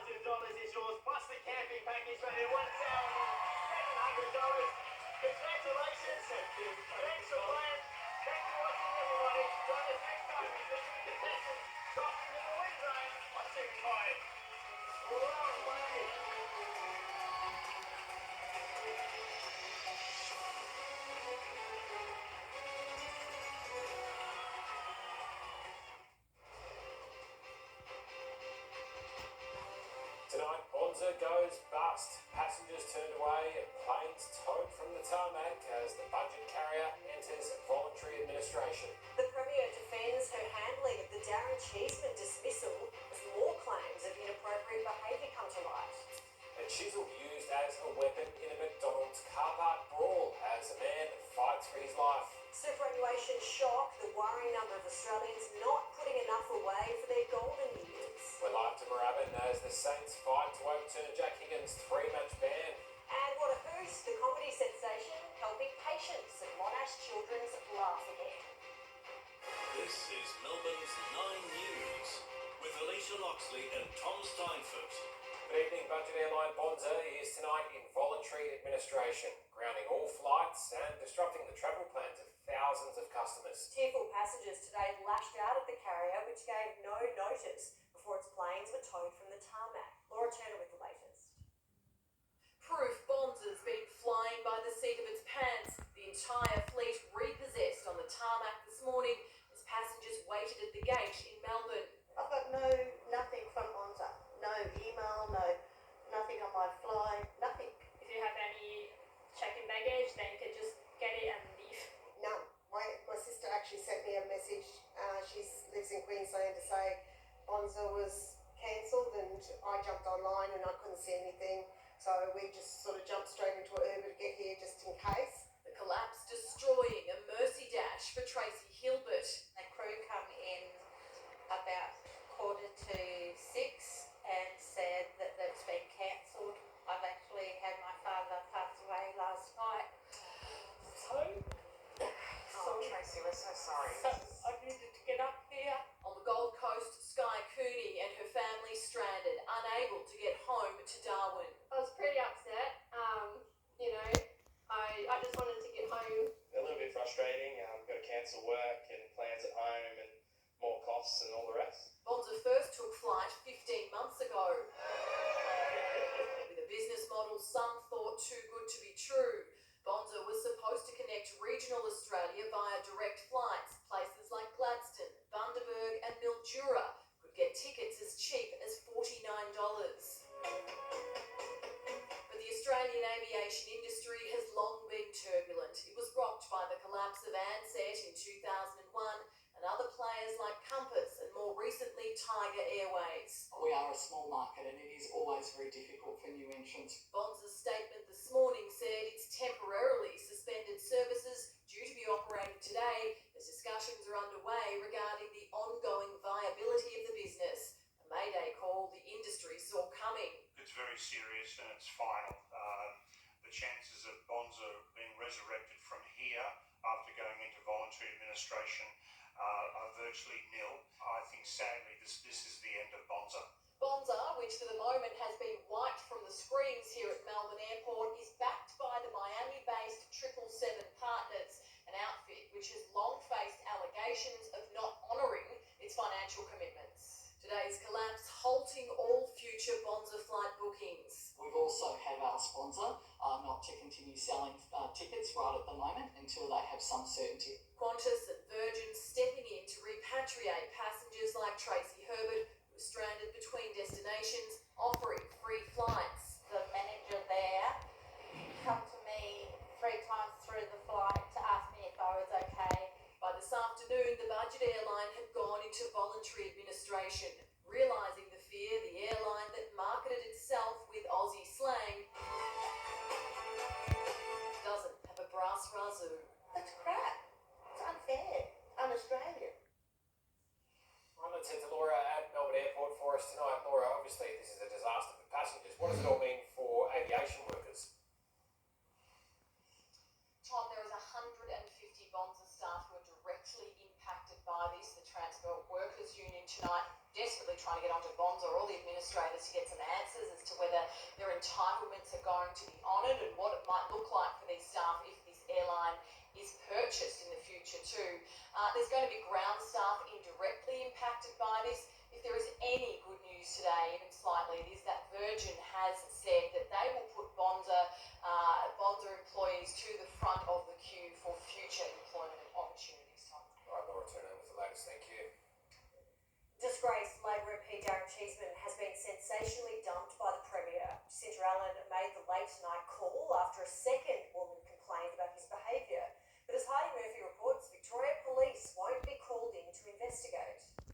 is yours, plus the camping package valued $1,700. Congratulations. Thanks for playing. Thanks for watching, everybody. Join us next time for the new contestants. Dropping in the win zone. 175. Well played. Tonight, Bonza goes bust. Passengers turned away, planes towed from the tarmac as the budget carrier enters voluntary administration. The Premier defends her handling of the Darren Cheeseman dismissal as more claims of inappropriate behaviour come to light. A chisel used as a weapon in a McDonald's car park brawl as a man fights for his life. Superannuation shock, the worrying number of Australians not putting enough away for their golden years. We're live to Moorabbin as the Saints fight to overturn Jack Higgins' 3-match ban. And what a boost, the comedy sensation helping patients at Monash Children's laugh again. This is Melbourne's 9 News with Alicia Loxley and Tom Steinfort. Good evening. Budget airline Bonza is tonight in voluntary administration, grounding all flights and disrupting the travel plans of thousands of customers. Tearful passengers today lashed out at the carrier, which gave no notice before its planes were towed from the tarmac. Laura Turner with the latest. Proof Bonza's been flying by the seat of its pants. The entire fleet repossessed on the tarmac this morning as passengers waited at the gate in Melbourne. I've got nothing from Bonza. No email, nothing on my flight, nothing. If you have any check-in baggage, then you can just get it and leave. No, my sister actually sent me a message. She lives in Queensland to say Bonza was cancelled, and I jumped online and I couldn't see anything. So we just sort of jumped straight into an Uber to get here just in case. The collapse destroying a mercy dash for Tracy Hilbert. The crew come in about 5:45 and said that it's been cancelled. I've actually had my father pass away last night. Tracy, we're so sorry. So I needed to get up here. On the Gold Coast, Sky Cooney and her family stranded, unable to get home to Darwin. I was pretty upset. I just wanted to get home. A little bit frustrating. Got to cancel work and plans at home and more costs and all the rest. Bonza first took flight 15 months ago. With a business model some thought too good to be true, Bonza was supposed to connect regional Australia via direct flights. Places like Gladstone, Bundaberg and Mildura could get tickets as cheap as $49. But the Australian aviation industry has long been turbulent. It was rocked by the collapse of Ansett in 2001 and other players like Compass and more recently Tiger Airways. We are a small market and it is always very difficult for new entrants. Bonza's statement this morning said it's temporarily suspended services due to be operating today as discussions are underway regarding the ongoing viability of the business. A Mayday call the industry saw coming. It's very serious and it's final. The chances of Bonza being resurrected from here after going into voluntary administration are virtually nil. I think sadly this is the end of Bonza. Bonza, which for the moment has been wiped from the screens here at Melbourne Airport, is backed by the Miami-based 777 Partners, an outfit which has long faced allegations of not honouring its financial commitments. Today's collapse halting all future Bonza flight bookings. We've also had asked Bonza not to continue selling tickets right at the moment until they have some certainty. Qantas and Virgin stepping in to repatriate passengers like Tracy Herbert, who was stranded between destinations, offering free flights. The manager there come to me 3 times through the flight to ask me if I was okay. By this afternoon, the budget airline had gone into voluntary administration, realising the fear the airline that marketed itself with Aussie slang doesn't have a brass razoo. That's crap. It's unfair. Un-Australian. going to be honoured and what it might look like for these staff if this airline is purchased in the future too. There's going to be ground staff indirectly impacted by this. If there is any good news today, even slightly, it is that Virgin has said that they will put Bonza employees to the front of the queue for future employment opportunities, Tom. All right, Laura, turn over with the latest. Thank you. Disgraced Labor MP Darren Cheeseman has been sensationally dumped by the Premier. Jacinta Allen made the late night call after a second